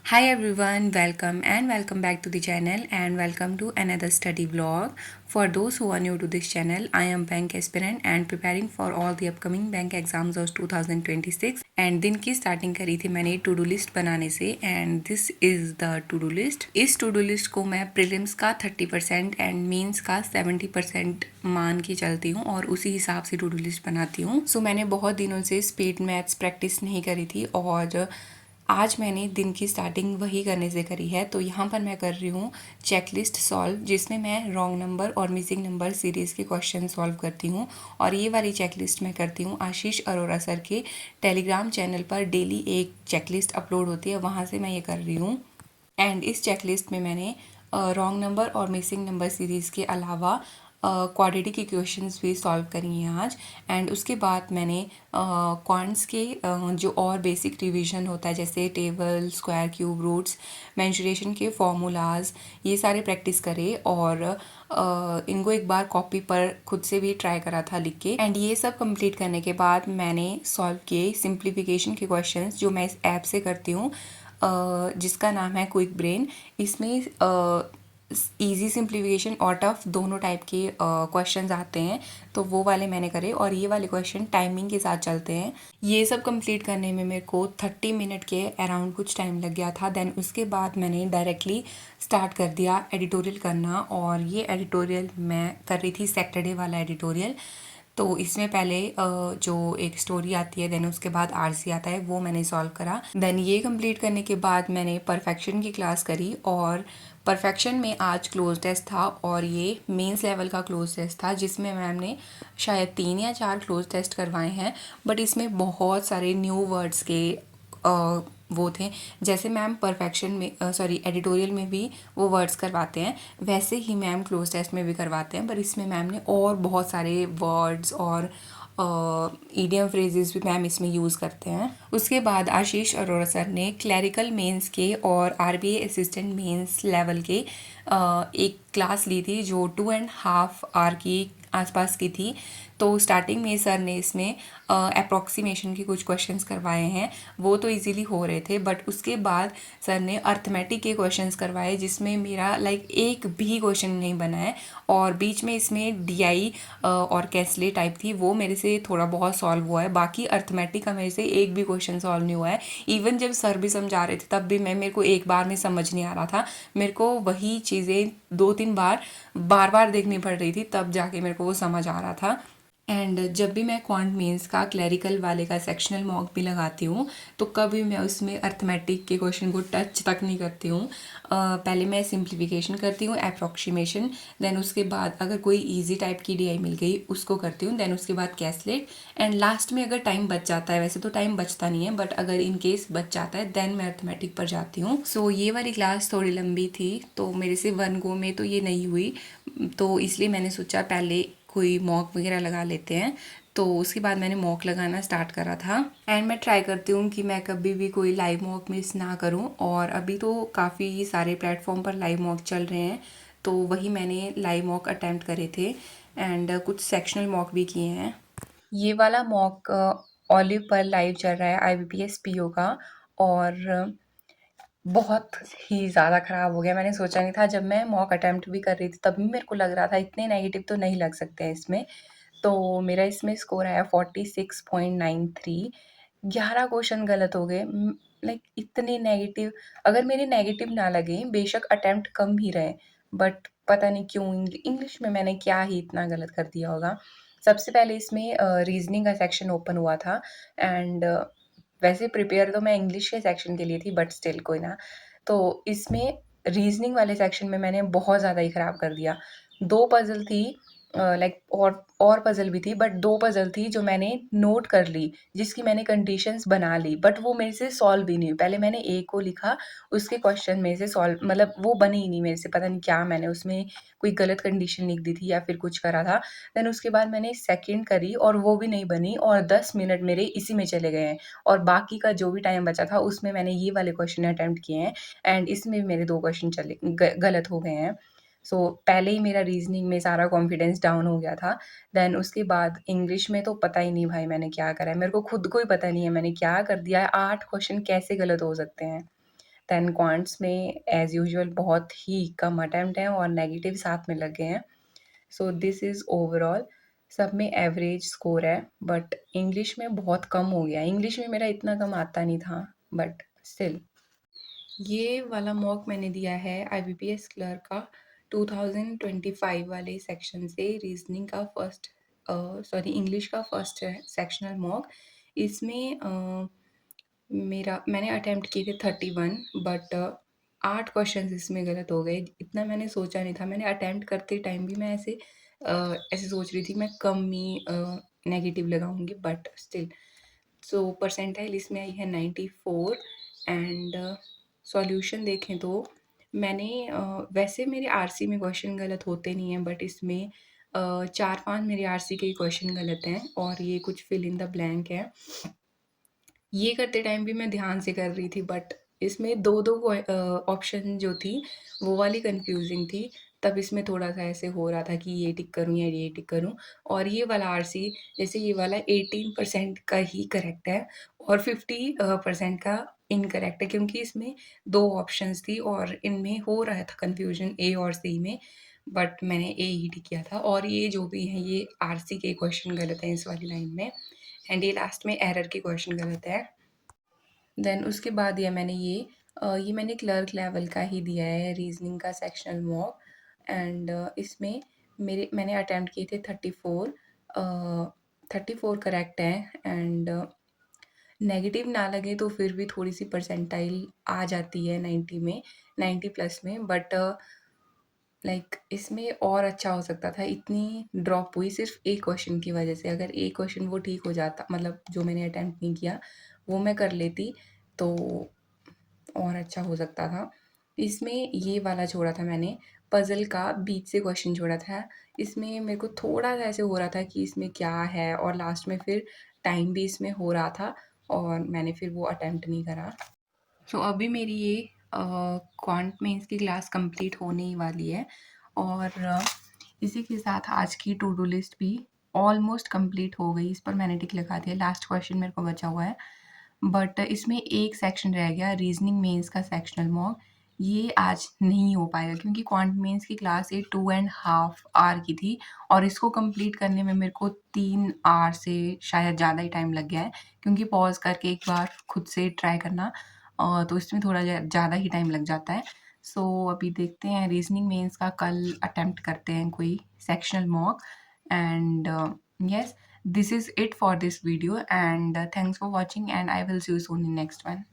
Hi everyone, welcome back to the channel and welcome to another study vlog. For those who are new to this channel, I am bank aspirant and preparing for all the upcoming bank exams of 2026 and दिन की starting करी थी मैंने to do list बनाने से and this is the two do list. इस to do list को मैं प्रीलिम्स का 30% एंड मेंस का 70% मान के चलती हूँ और उसी हिसाब से टू डू लिस्ट बनाती हूँ। सो मैंने बहुत दिनों से स्पीड मैथ्स प्रैक्टिस नहीं करी थी और आज मैंने दिन की स्टार्टिंग वही करने से करी है। तो यहाँ पर मैं कर रही हूँ चेकलिस्ट सॉल्व, जिसमें मैं रॉन्ग नंबर और मिसिंग नंबर सीरीज़ के क्वेश्चन सॉल्व करती हूँ। और ये वाली चेकलिस्ट मैं करती हूँ आशीष अरोरा सर के टेलीग्राम चैनल पर। डेली एक चेकलिस्ट अपलोड होती है, वहाँ से मैं ये कर रही हूँ। एंड इस चेकलिस्ट में मैंने रॉन्ग नंबर और मिसिंग नंबर सीरीज़ के अलावा क्वाड्रेटिक इक्वेशंस भी सॉल्व करी हैं आज। एंड उसके बाद मैंने क्वांट्स के जो और बेसिक रिवीजन होता है जैसे table, square, cube roots, mensuration के फॉर्मूलाज, ये सारे प्रैक्टिस करे और इनको एक बार कॉपी पर खुद से भी ट्राई करा था लिख के। एंड ये सब कंप्लीट करने के बाद मैंने सॉल्व किए सिंप्लीफिकेशन के क्वेश्चंस जो मैं इस ऐप से करती हूँ, जिसका नाम है क्विक ब्रेन। इसमें ईजी सिंप्लीफिकेशन और टफ दोनों टाइप के क्वेश्चंस आते हैं, तो वो वाले मैंने करे और ये वाले क्वेश्चन टाइमिंग के साथ चलते हैं। ये सब कंप्लीट करने में मेरे को 30 मिनट के अराउंड कुछ टाइम लग गया था। देन उसके बाद मैंने डायरेक्टली स्टार्ट कर दिया एडिटोरियल करना, और ये एडिटोरियल मैं कर रही थी सैटरडे वाला एडिटोरियल। तो इसमें पहले जो एक स्टोरी आती है, देन उसके बाद आरसी आता है, वो मैंने सॉल्व करा। देन ये कंप्लीट करने के बाद मैंने परफेक्शन की क्लास करी, और परफेक्शन में आज क्लोज टेस्ट था और ये मेंस लेवल का क्लोज टेस्ट था, जिसमें मैम ने शायद 3 या 4 क्लोज टेस्ट करवाए हैं। बट इसमें बहुत सारे न्यू वर्ड्स के वो थे। जैसे मैम परफेक्शन में एडिटोरियल में भी वो वर्ड्स करवाते हैं, वैसे ही मैम क्लोज टेस्ट में भी करवाते हैं, पर इसमें मैम ने और बहुत सारे वर्ड्स और ईडियम फ्रेजेस भी मैम इसमें यूज़ करते हैं। उसके बाद आशीष अरोरा सर ने क्लैरिकल मेंस के और आरबीए असिस्टेंट मेंस लेवल के एक क्लास ली थी जो 2.5 आवर की आसपास की थी। तो स्टार्टिंग में सर ने इसमें अप्रॉक्सीमेशन के कुछ क्वेश्चंस करवाए हैं, वो तो इजीली हो रहे थे। बट उसके बाद सर ने अर्थमेटिक के क्वेश्चंस करवाए, जिसमें मेरा एक भी क्वेश्चन नहीं बना है। और बीच में इसमें डीआई और कैसले टाइप थी, वो मेरे से थोड़ा बहुत सॉल्व हुआ है। बाकी अर्थमेटिक का मेरे से एक भी क्वेश्चन सॉल्व नहीं हुआ है। इवन जब सर भी समझा रहे थे तब भी मेरे को एक बार में समझ नहीं आ रहा था। मेरे को वही चीज़ें 2-3 बार बार देखनी पड़ रही थी, तब जाके मेरे को वो समझ आ रहा था। एंड जब भी मैं क्वांट मेंस का क्लैरिकल वाले का सेक्शनल मॉक भी लगाती हूँ, तो कभी मैं उसमें अर्थमेटिक के क्वेश्चन को टच तक नहीं करती हूँ। पहले मैं सिंप्लीफिकेशन करती हूँ, अप्रॉक्सीमेशन, देन उसके बाद अगर कोई इजी टाइप की डीआई मिल गई उसको करती हूँ, देन उसके बाद कैसलेट, एंड लास्ट में अगर टाइम बच जाता है, वैसे तो टाइम बचता नहीं है बट अगर इन केस बच जाता है, देन मैं अर्थमेटिक पर जाती हूँ। सो ये वाली क्लास थोड़ी लंबी थी, तो मेरे से वन गो में तो ये नहीं हुई, तो इसलिए मैंने सोचा पहले कोई मॉक वगैरह लगा लेते हैं। तो उसके बाद मैंने मॉक लगाना स्टार्ट करा था। एंड मैं ट्राई करती हूँ कि मैं कभी भी कोई लाइव मॉक मिस ना करूँ, और अभी तो काफ़ी सारे प्लेटफॉर्म पर लाइव मॉक चल रहे हैं, तो वही मैंने लाइव मॉक अटैम्प्ट करे थे एंड कुछ सेक्शनल मॉक भी किए हैं। ये वाला मॉक ऑलिव पर लाइव चल रहा है IBPS PO का, और बहुत ही ज़्यादा ख़राब हो गया। मैंने सोचा नहीं था, जब मैं मॉक अटेम्प्ट भी कर रही थी तब भी मेरे को लग रहा था इतने नेगेटिव तो नहीं लग सकते हैं इसमें। तो मेरा इसमें स्कोर आया 46.93। 11 क्वेश्चन गलत हो गए। इतने नेगेटिव, अगर मेरे नेगेटिव ना लगे, बेशक अटेम्प्ट कम ही रहे, बट पता नहीं क्यों इंग्लिश में मैंने क्या ही इतना गलत कर दिया होगा। सबसे पहले इसमें रीजनिंग का सेक्शन ओपन हुआ था, एंड वैसे प्रिपेयर तो मैं इंग्लिश के सेक्शन के लिए थी, बट स्टिल कोई ना। तो इसमें रीजनिंग वाले सेक्शन में मैंने बहुत ज़्यादा ही ख़राब कर दिया। 2 पज़ल थी, और पज़ल भी थी, बट 2 पज़ल थी जो मैंने नोट कर ली, जिसकी मैंने कंडीशंस बना ली, बट वो मेरे से सॉल्व भी नहीं हुई। पहले मैंने ए को लिखा, उसके क्वेश्चन में से सॉल्व वो बने ही नहीं मेरे से, पता नहीं क्या मैंने उसमें कोई गलत कंडीशन लिख दी थी या फिर कुछ करा था। देन उसके बाद मैंने सेकंड करी और वो भी नहीं बनी, और 10 मिनट मेरे इसी में चले गए हैं। और बाकी का जो भी टाइम बचा था उसमें मैंने ये वाले क्वेश्चन अटेम्प्ट किए हैं, एंड इसमें भी मेरे 2 क्वेश्चन गलत हो गए हैं। सो पहले ही मेरा रीजनिंग में सारा कॉन्फिडेंस डाउन हो गया था। देन उसके बाद इंग्लिश में तो पता ही नहीं भाई मैंने क्या करा है, मेरे को खुद को ही पता नहीं है मैंने क्या कर दिया है। 8 क्वेश्चन कैसे गलत हो सकते हैं। देन क्वांट्स में एज़ यूजुअल बहुत ही कम अटेम्प्ट हैं और नेगेटिव साथ में लगे हैं। सो दिस इज़ ओवरऑल, सब में एवरेज स्कोर है, बट इंग्लिश में बहुत कम हो गया। इंग्लिश में मेरा इतना कम आता नहीं था, बट स्टिल ये वाला मॉक मैंने दिया है आईबीपीएस क्लर्क का 2025 वाले सेक्शन से, रीजनिंग का इंग्लिश का फर्स्ट सेक्शनल मॉक। इसमें मैंने अटेम्प्ट किए थे 31, बट 8 क्वेश्चंस इसमें गलत हो गए। इतना मैंने सोचा नहीं था। मैंने अटेम्प्ट करते टाइम भी मैं ऐसे सोच रही थी मैं कम ही नेगेटिव लगाऊंगी, बट स्टिल सो परसेंटाइल इसमें आई है 94। एंड सॉल्यूशन देखें तो मैंने वैसे मेरे आरसी में क्वेश्चन गलत होते नहीं हैं, बट इसमें 4-5 मेरे आरसी के क्वेश्चन गलत हैं और ये कुछ फिल इन द ब्लैंक है। ये करते टाइम भी मैं ध्यान से कर रही थी, बट इसमें 2-2 ऑप्शन जो थी वो वाली कन्फ्यूजिंग थी। तब इसमें थोड़ा-सा ऐसे हो रहा था कि ये टिक करूँ या ये टिक करूँ। और ये वाला आरसी, जैसे ये वाला 18% का ही करेक्ट है और 50 परसेंट का इनकरेक्ट है, क्योंकि इसमें 2 ऑप्शंस थी और इनमें हो रहा था कन्फ्यूजन ए और सी में, बट मैंने ए ही टिक किया था। और ये जो भी है ये आरसी के क्वेश्चन गलत हैं इस वाली लाइन में, एंड ये लास्ट में एरर के क्वेश्चन गलत है। देन उसके बाद दिया मैंने ये मैंने क्लर्क लेवल का ही दिया है, रीजनिंग का सेक्शनल मॉक। एंड इसमें मैंने अटेम्प्ट किए थे 34, 34 करेक्ट हैं। एंड नेगेटिव ना लगे तो फिर भी थोड़ी सी परसेंटाइल आ जाती है 90 में, 90 प्लस में, बट लाइक इसमें और अच्छा हो सकता था। इतनी ड्रॉप हुई सिर्फ एक क्वेश्चन की वजह से। अगर एक क्वेश्चन वो ठीक हो जाता, मतलब जो मैंने अटेम्प्ट नहीं किया वो मैं कर लेती, तो और अच्छा हो सकता था। इसमें ये वाला छोड़ा था मैंने, पज़ल का बीच से क्वेश्चन छोड़ा था। इसमें मेरे को थोड़ा-सा ऐसे हो रहा था कि इसमें क्या है, और लास्ट में फिर टाइम भी इसमें हो रहा था और मैंने फिर वो अटेम्प्ट नहीं करा। सो अभी मेरी ये क्वांट मेंस की क्लास कंप्लीट होने ही वाली है, और इसी के साथ आज की टू डू लिस्ट भी ऑलमोस्ट कंप्लीट हो गई। इस पर मैंने टिक लगा दिया। लास्ट क्वेश्चन मेरे को बचा हुआ है, बट इसमें एक सेक्शन रह गया, रीजनिंग मेंस का सेक्शनल मॉक। ये आज नहीं हो पाएगा क्योंकि क्वांट मेंस की क्लास ये 2.5 आवर की थी, और इसको कंप्लीट करने में मेरे को 3 आवर से शायद ज़्यादा ही टाइम लग गया है, क्योंकि पॉज करके एक बार खुद से ट्राई करना, तो इसमें थोड़ा ज़्यादा ही टाइम लग जाता है। सो अभी देखते हैं, रीजनिंग मेंस का कल अटेम्प्ट करते हैं कोई sectional mock. And yes, this is it for this video, and thanks for watching, and I will see you soon in next one.